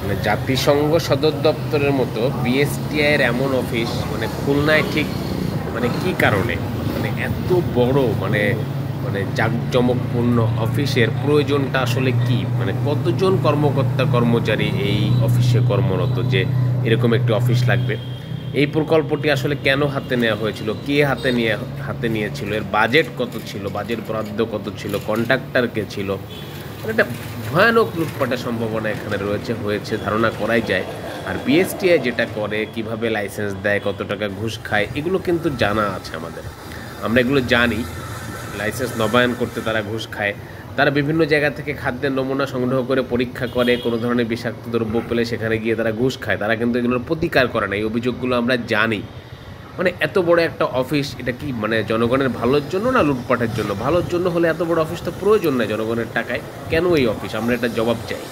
মানে জাতিসংঘ সদর দপ্তরের মতো বিএসটিআই এর এমন অফিস মানে খুলনায় ঠিক মানে কি কারণে মানে এত বড় মানে মানে জাঁকজমকপূর্ণ অফিসের প্রয়োজনটা আসলে কি মানে কতজন কর্মকর্তা কর্মচারী এই অফিসে কর্মরত যে এরকম একটি অফিস লাগবে এই প্রকল্পটি আসলে কেন হাতে নেওয়া হয়েছিল কে হাতে নিয়েছিল এর বাজেট কত ছিল বাজেট বরাদ্দ কত ছিল কন্ট্রাক্টর কে ছিল মানে একটা ভয়ানক লুটপাটের সম্ভাবনা এখানে হয়েছে ধারণা করাই যায় আর বিএসটিআই যেটা করে কিভাবে লাইসেন্স দেয় কত টাকা ঘুষ খায় এগুলো কিন্তু জানা আছে আমাদের আমরা এগুলো জানি লাইসেন্স নবায়ন করতে তারা ঘুষ খায় তারা বিভিন্ন জায়গা থেকে খাদ্যের নমুনা সংগ্রহ করে পরীক্ষা করে কোনো ধরনের বিষাক্ত দ্রব্য পেলে সেখানে গিয়ে তারা ঘুষ খায় তারা কিন্তু এগুলোর প্রতিকার করে না এই অভিযোগগুলো আমরা জানি মানে এত বড় একটা অফিস এটা কি মানে জনগণের ভালোর জন্য না লুটপাটের জন্য ভালোর জন্য হলে এত বড় অফিস তো প্রয়োজন নাই জনগণের টাকায় কেন এই অফিস আমরা এটা জবাব চাই